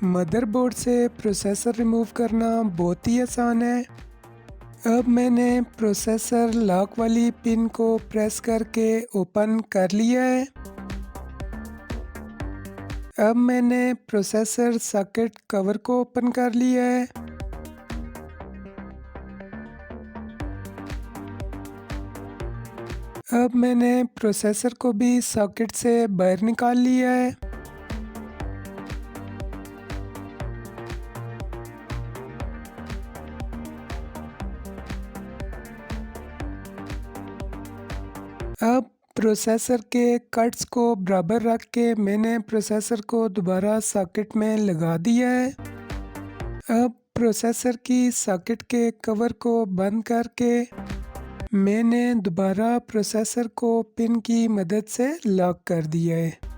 Motherboard से processor remove करना बहुत ही आसान है। अब मैंने प्रोसेसर लॉक वाली पिन को प्रेस करके ओपन कर लिया है। अब मैंने प्रोसेसर सॉकेट कवर को ओपन कर लिया है। अब मैंने प्रोसेसर को भी सॉकेट से बाहर निकाल लिया है। अब प्रोसेसर के कट्स को बराबर रख के मैंने प्रोसेसर को दोबारा सॉकेट में लगा दिया है। अब प्रोसेसर की सॉकेट के कवर को बंद करके मैंने दोबारा प्रोसेसर को पिन की मदद से लॉक कर दिया है।